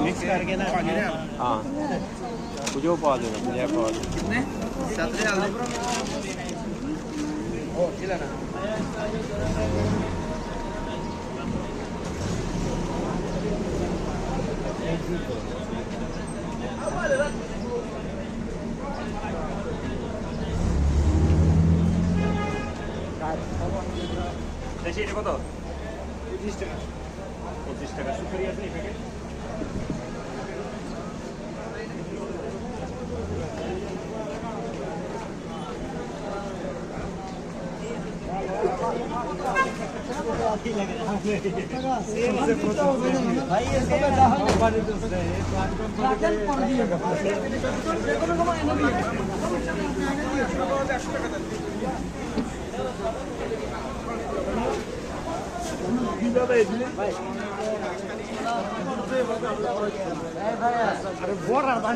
mix करके ना हाँ मुझे वो पा देना मुझे पा दे कितने 7 डाल दे ओ चिल्ला ना দেশি এটা কত 30 টাকা 25 টাকা সুপারি আছে এই প্যাকেট भाई ये सब हमारे दोस्त है कर दिए কোনো কোনো এনে দিয়ে अरे बोल रहा था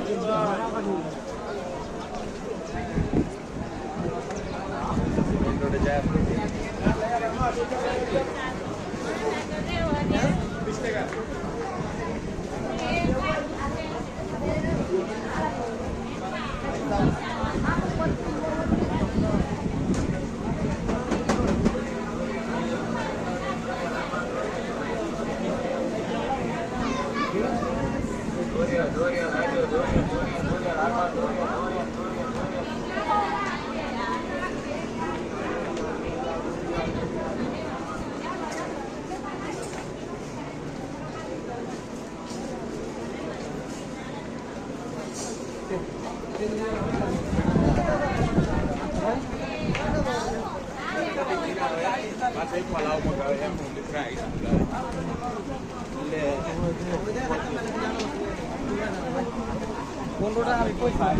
Masih kalau mau yang mau dikerai কোনটা আমি কই পাই